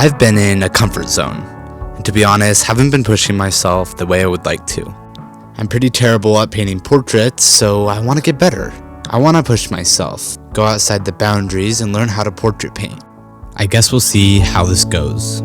I've been in a comfort zone, and to be honest, haven't been pushing myself the way I would like to. I'm pretty terrible at painting portraits, so I want to get better. I want to push myself, go outside the boundaries, and learn how to portrait paint. I guess we'll see how this goes.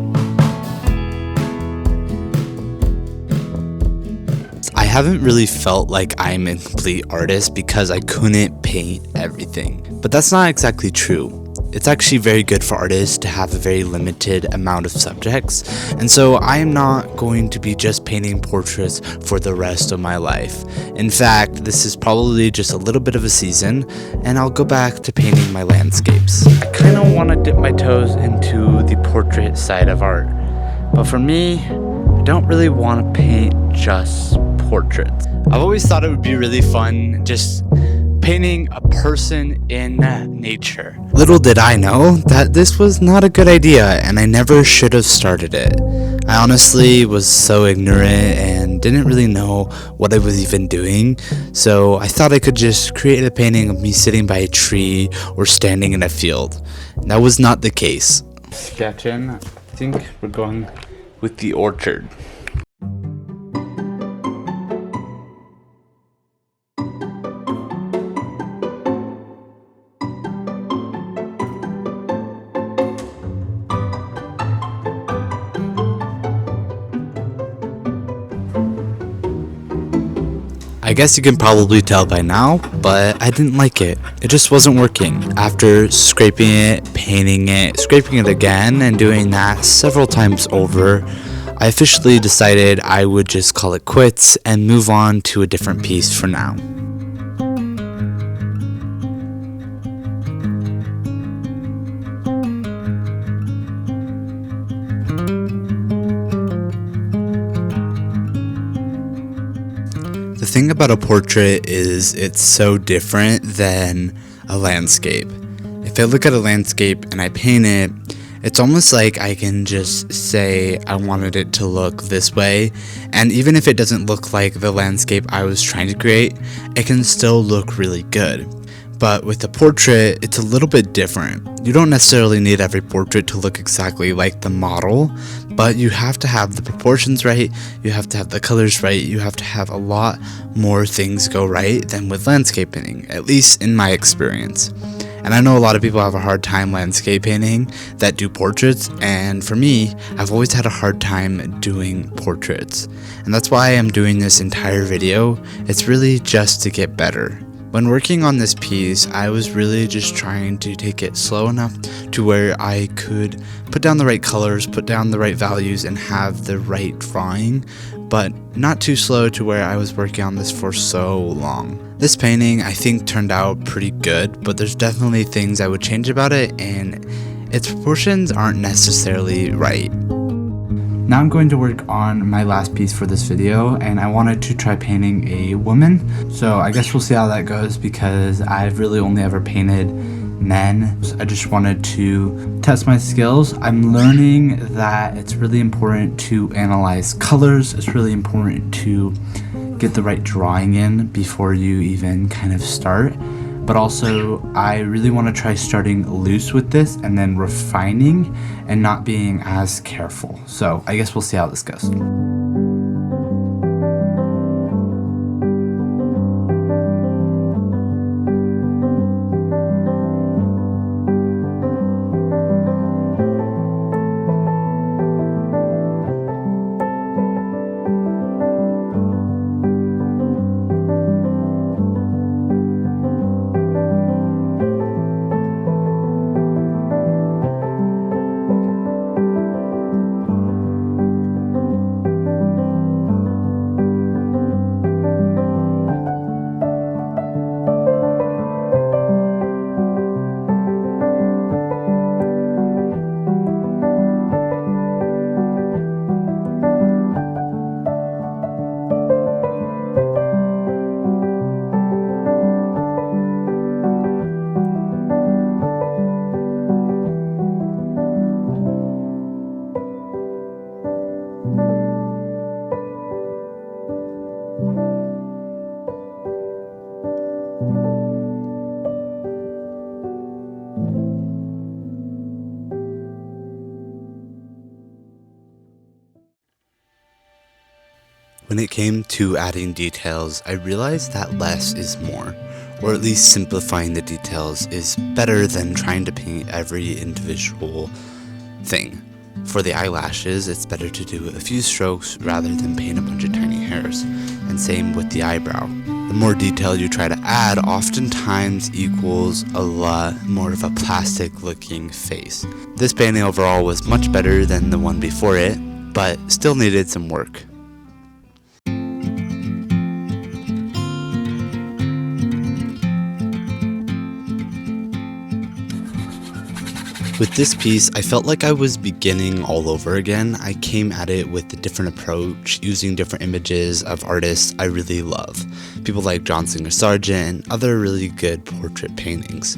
I haven't really felt like I'm a complete artist because I couldn't paint everything. But that's not exactly true. It's actually very good for artists to have a very limited amount of subjects, and so I am not going to be just painting portraits for the rest of my life. In fact, this is probably just a little bit of a season, and I'll go back to painting my landscapes. I kind of want to dip my toes into the portrait side of art, but for me, I don't really want to paint just portraits. I've always thought it would be really fun just painting a person in nature. Little did I know that this was not a good idea, and I never should have started it. I honestly was so ignorant and didn't really know what I was even doing, so I thought I could just create a painting of me sitting by a tree or standing in a field. That was not the case. Sketching, I think we're going with the orchard. I guess you can probably tell by now, but I didn't like it. It just wasn't working. After scraping it, painting it, scraping it again, and doing that several times over, I officially decided I would just call it quits and move on to a different piece for now. The thing about a portrait is it's so different than a landscape. If I look at a landscape and I paint it, it's almost like I can just say I wanted it to look this way, and even if it doesn't look like the landscape I was trying to create, it can still look really good. But with a portrait, it's a little bit different. You don't necessarily need every portrait to look exactly like the model, but you have to have the proportions right, you have to have the colors right, you have to have a lot more things go right than with landscape painting, at least in my experience. And I know a lot of people have a hard time landscape painting that do portraits, and for me, I've always had a hard time doing portraits. And that's why I'm doing this entire video. It's really just to get better. When working on this piece, I was really just trying to take it slow enough to where I could put down the right colors, put down the right values, and have the right drawing, but not too slow to where I was working on this for so long. This painting, I think, turned out pretty good, but there's definitely things I would change about it, and its proportions aren't necessarily right. Now I'm going to work on my last piece for this video, and I wanted to try painting a woman. So I guess we'll see how that goes because I've really only ever painted men. I just wanted to test my skills. I'm learning that it's really important to analyze colors. It's really important to get the right drawing in before you even kind of start. But also, I really want to try starting loose with this and then refining and not being as careful. So I guess we'll see how this goes. When it came to adding details, I realized that less is more, or at least simplifying the details is better than trying to paint every individual thing. For the eyelashes, it's better to do a few strokes rather than paint a bunch of tiny hairs, and same with the eyebrow. The more detail you try to add oftentimes equals a lot more of a plastic looking face. This painting overall was much better than the one before it, but still needed some work. With this piece, I felt like I was beginning all over again. I came at it with a different approach, using different images of artists I really love. People like John Singer Sargent and other really good portrait paintings.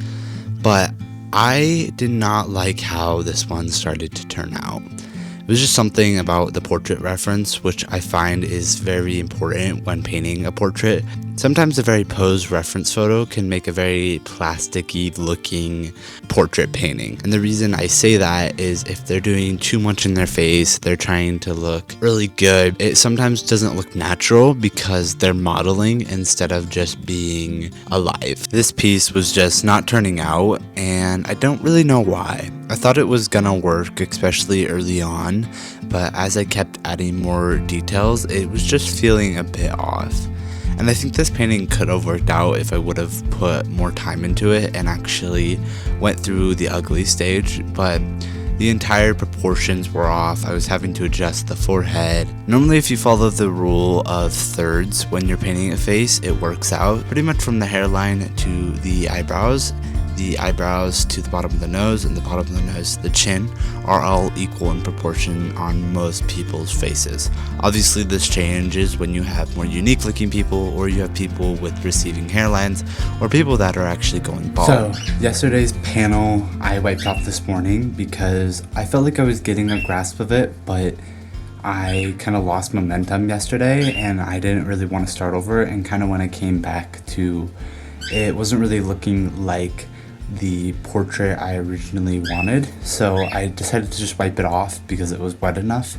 But I did not like how this one started to turn out. It was just something about the portrait reference, which I find is very important when painting a portrait. Sometimes a very posed reference photo can make a very plasticky looking portrait painting. And the reason I say that is if they're doing too much in their face, they're trying to look really good, it sometimes doesn't look natural because they're modeling instead of just being alive. This piece was just not turning out, and I don't really know why. I thought it was gonna work, especially early on, but as I kept adding more details, it was just feeling a bit off. And I think this painting could have worked out if I would have put more time into it and actually went through the ugly stage, but the entire proportions were off. I was having to adjust the forehead. Normally if you follow the rule of thirds when you're painting a face, it works out pretty much from the hairline to the eyebrows to the bottom of the nose, and the bottom of the nose to the chin are all equal in proportion on most people's faces. Obviously this changes when you have more unique looking people, or you have people with receding hairlines, or people that are actually going bald. So yesterday's panel I wiped off this morning because I felt like I was getting a grasp of it, but I kind of lost momentum yesterday and I didn't really want to start over, and kind of when I came back to it wasn't really looking like the portrait I originally wanted, so I decided to just wipe it off because it was wet enough,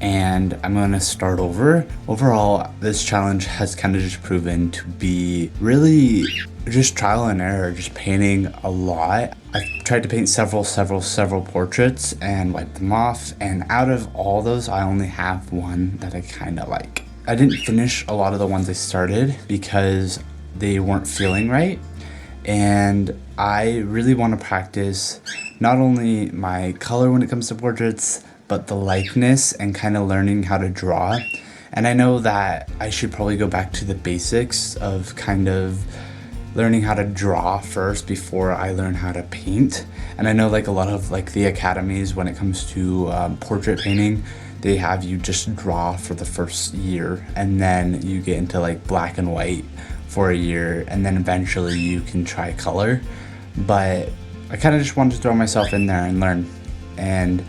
and I'm gonna start over. Overall, this challenge has kind of just proven to be really just trial and error, just painting a lot. I've tried to paint several portraits and wipe them off, and out of all those I only have one that I kind of like. I didn't finish a lot of the ones I started because they weren't feeling right, and I really want to practice not only my color when it comes to portraits, but the likeness and kind of learning how to draw. And I know that I should probably go back to the basics of kind of learning how to draw first before I learn how to paint. And I know like a lot of like the academies when it comes to portrait painting, they have you just draw for the first year, and then you get into like black and white for a year, and then eventually you can try color. But I kind of just wanted to throw myself in there and learn, and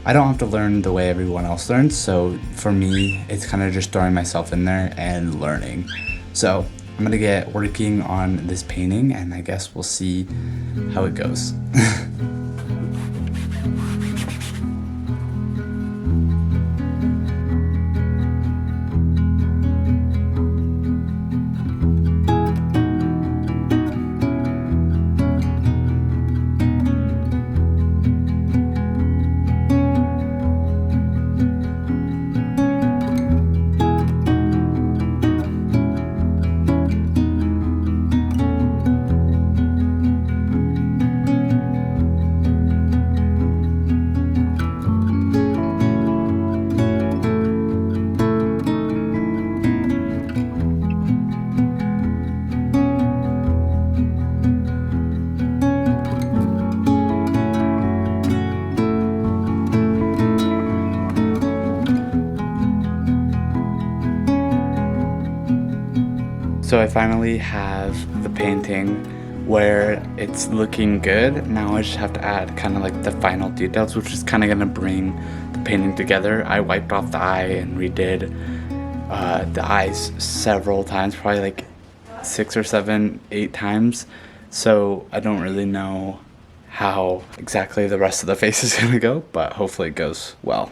I don't have to learn the way everyone else learns, so for me it's kind of just throwing myself in there and learning. So I'm gonna get working on this painting, and I guess we'll see how it goes. So I finally have the painting where it's looking good. Now I just have to add kind of like the final details, which is kind of gonna bring the painting together. I wiped off the eye and redid the eyes several times, probably like 6 or 7, 8 times. So I don't really know how exactly the rest of the face is gonna go, but hopefully it goes well.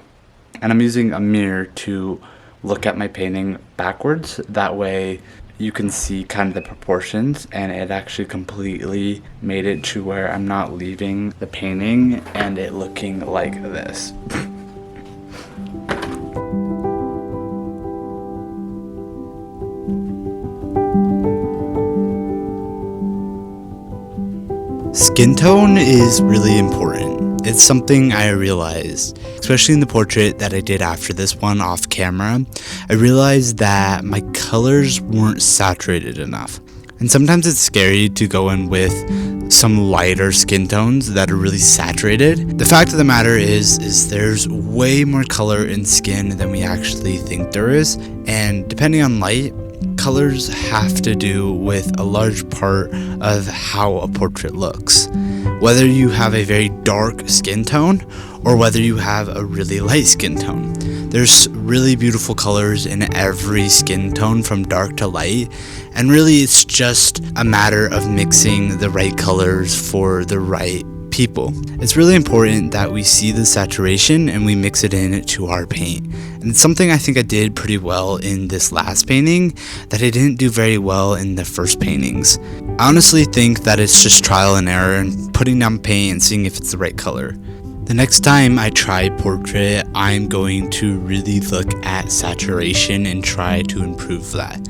And I'm using a mirror to look at my painting backwards. That way you can see kind of the proportions, and it actually completely made it to where I'm not leaving the painting and it looking like this. Skin tone is really important. It's something I realized, especially in the portrait that I did after this one off camera. I realized that my colors weren't saturated enough. And sometimes it's scary to go in with some lighter skin tones that are really saturated. The fact of the matter is there's way more color in skin than we actually think there is. And depending on light, colors have to do with a large part of how a portrait looks. Whether you have a very dark skin tone or whether you have a really light skin tone. There's really beautiful colors in every skin tone from dark to light, and really it's just a matter of mixing the right colors for the right people. It's really important that we see the saturation and we mix it in to our paint. And it's something I think I did pretty well in this last painting that I didn't do very well in the first paintings. I honestly think that it's just trial and error and putting down paint and seeing if it's the right color. The next time I try portrait, I'm going to really look at saturation and try to improve that.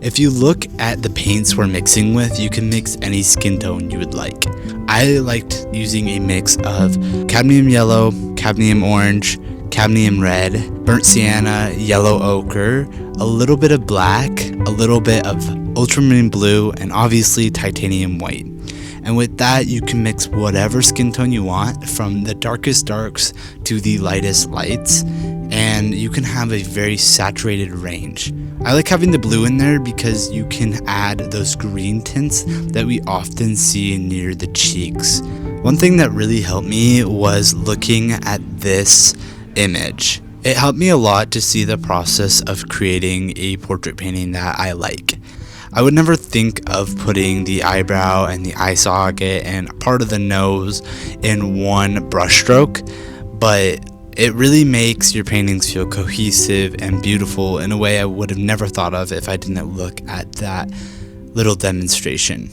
If you look at the paints we're mixing with, you can mix any skin tone you would like. I liked using a mix of cadmium yellow, cadmium orange, cadmium red, burnt sienna, yellow ochre, a little bit of black, a little bit of ultramarine blue, and obviously titanium white. And with that, you can mix whatever skin tone you want, from the darkest darks to the lightest lights, and you can have a very saturated range. I like having the blue in there because you can add those green tints that we often see near the cheeks. One thing that really helped me was looking at this image. It helped me a lot to see the process of creating a portrait painting that I like. I would never think of putting the eyebrow and the eye socket and part of the nose in one brushstroke, but it really makes your paintings feel cohesive and beautiful in a way I would have never thought of if I didn't look at that little demonstration.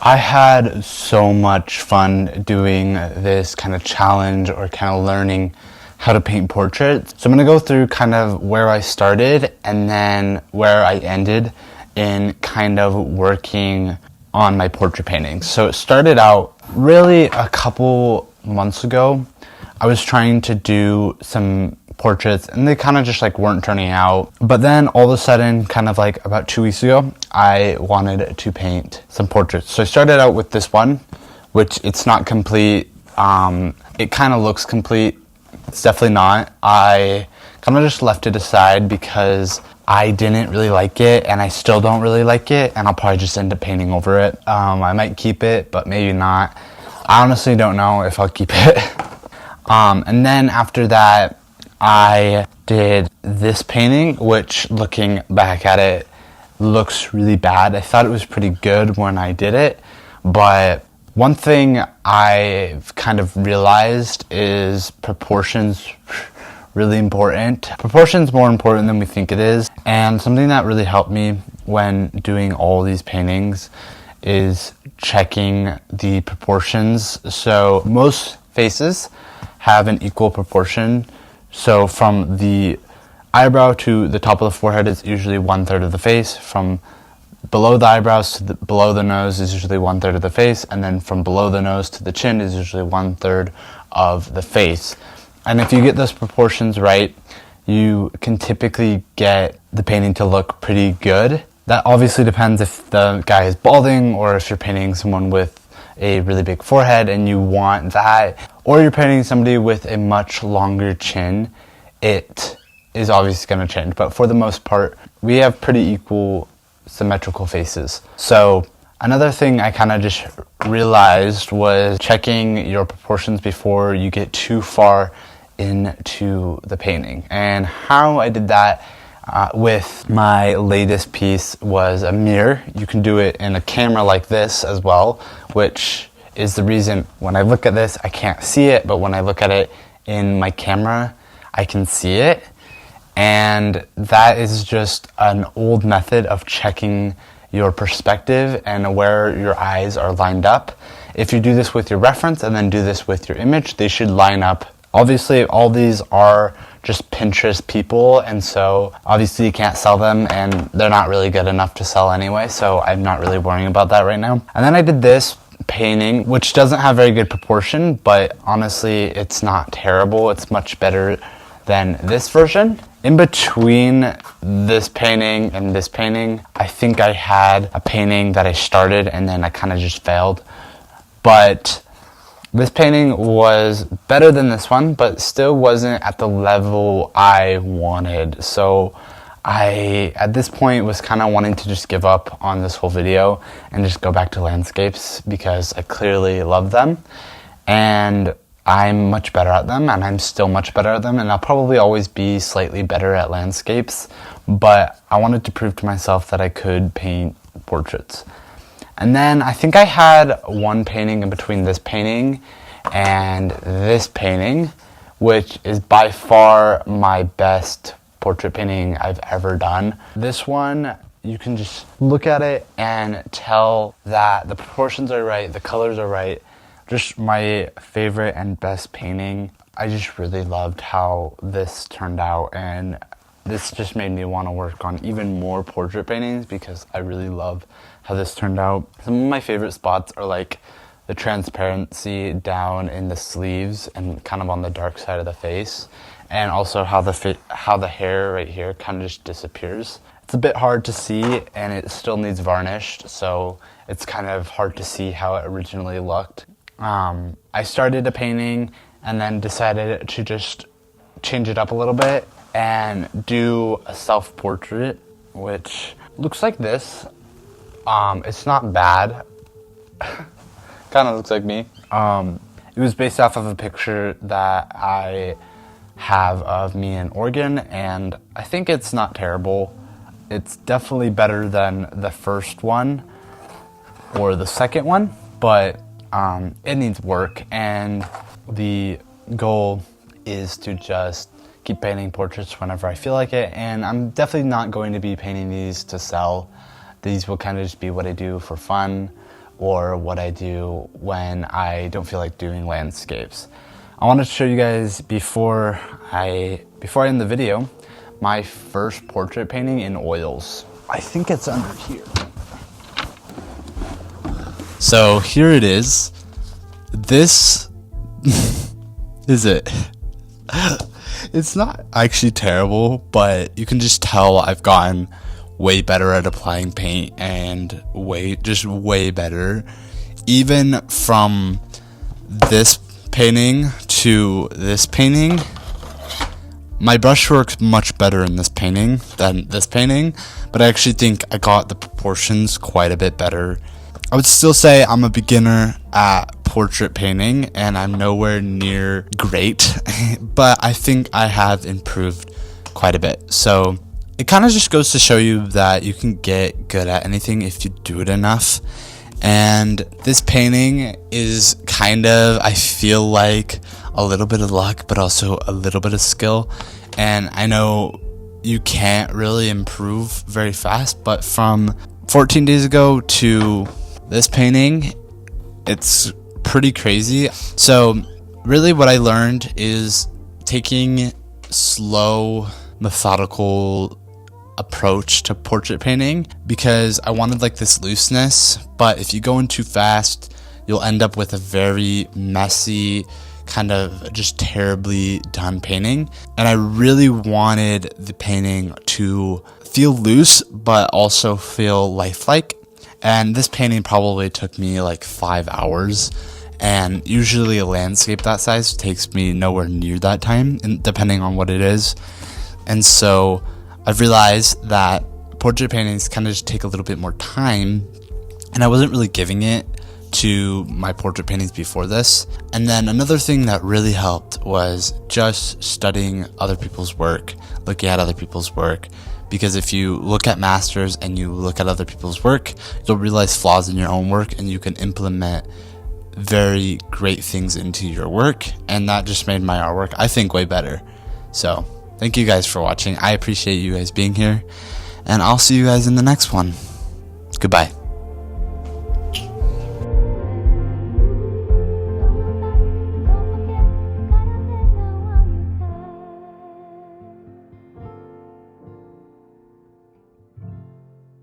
I had so much fun doing this kind of challenge or kind of learning how to paint portraits. So I'm going to go through kind of where I started and then where I ended in kind of working on my portrait paintings. So it started out really a couple months ago. I was trying to do some portraits and they kind of just like weren't turning out. But then all of a sudden, kind of like about 2 weeks ago, I wanted to paint some portraits. So I started out with this one, which it's not complete. It kind of looks complete. It's definitely not. I kind of just left it aside because I didn't really like it and I still don't really like it, and I'll probably just end up painting over it. I might keep it, but maybe not. I honestly don't know if I'll keep it. And then after that, I did this painting, which looking back at it looks really bad. I thought it was pretty good when I did it, but one thing I've kind of realized is proportions really important. Proportions more important than we think it is. And something that really helped me when doing all these paintings is checking the proportions. So most faces have an equal proportion. So from the eyebrow to the top of the forehead is usually 1/3 of the face. From below the eyebrows to below the nose is usually 1/3 of the face, and then from below the nose to the chin is usually 1/3 of the face. And if you get those proportions right, you can typically get the painting to look pretty good. That obviously depends if the guy is balding or if you're painting someone with a really big forehead and you want that, or you're painting somebody with a much longer chin. It is obviously going to change, but for the most part, we have pretty equal symmetrical faces. So another thing I kind of just realized was checking your proportions before you get too far into the painting. And how I did that with my latest piece was a mirror. You can do it in a camera like this as well, which is the reason when I look at this, I can't see it, but when I look at it in my camera, I can see it. And that is just an old method of checking your perspective and where your eyes are lined up. If you do this with your reference and then do this with your image, they should line up. Obviously, all these are just Pinterest people, and so obviously you can't sell them, and they're not really good enough to sell anyway, so I'm not really worrying about that right now. And then I did this painting, which doesn't have very good proportion, but honestly, it's not terrible. It's much better than this version. In between this painting and this painting, I think I had a painting that I started and then I kind of just failed. But this painting was better than this one, but still wasn't at the level I wanted. So I, at this point, was kind of wanting to just give up on this whole video and just go back to landscapes because I clearly love them. And I'm much better at them, and I'm still much better at them, and I'll probably always be slightly better at landscapes, but I wanted to prove to myself that I could paint portraits. And then I think I had one painting in between this painting and this painting, which is by far my best portrait painting I've ever done. This one, you can just look at it and tell that the proportions are right, the colors are right. Just my favorite and best painting. I just really loved how this turned out, and this just made me want to work on even more portrait paintings because I really love how this turned out. Some of my favorite spots are like the transparency down in the sleeves and kind of on the dark side of the face, and also how the hair right here kind of just disappears. It's a bit hard to see, and it still needs varnished, so it's kind of hard to see how it originally looked. I started a painting and then decided to just change it up a little bit and do a self-portrait, which looks like this. It's not bad. Kind of looks like me. It was based off of a picture that I have of me in Oregon, and I think it's not terrible. It's definitely better than the first one or the second one, but it needs work, and the goal is to just keep painting portraits whenever I feel like it, and I'm definitely not going to be painting these to sell. These will kind of just be what I do for fun or what I do when I don't feel like doing landscapes. I wanted to show you guys before I end the video my first portrait painting in oils. I think it's under here. So here it is. This is it. It's not actually terrible, but you can just tell I've gotten way better at applying paint and way better. Even from this painting to this painting, my brushwork's much better in this painting than this painting, but I actually think I got the proportions quite a bit better. I would still say I'm a beginner at portrait painting and I'm nowhere near great, but I think I have improved quite a bit. So it kind of just goes to show you that you can get good at anything if you do it enough. And this painting is kind of, I feel like, a little bit of luck, but also a little bit of skill. And I know you can't really improve very fast, but from 14 days ago to this painting, it's pretty crazy. So really what I learned is taking slow, methodical approach to portrait painting, because I wanted like this looseness, but if you go in too fast, you'll end up with a very messy, kind of just terribly done painting. And I really wanted the painting to feel loose, but also feel lifelike. And this painting probably took me like 5 hours. And usually a landscape that size takes me nowhere near that time, depending on what it is. And so I've realized that portrait paintings kind of just take a little bit more time, and I wasn't really giving it to my portrait paintings before this. And then another thing that really helped was just studying other people's work, looking at other people's work, because if you look at masters and you look at other people's work, you'll realize flaws in your own work and you can implement very great things into your work, and that just made my artwork, I think, way better. So thank you guys for watching. I appreciate you guys being here, and I'll see you guys in the next one. Goodbye.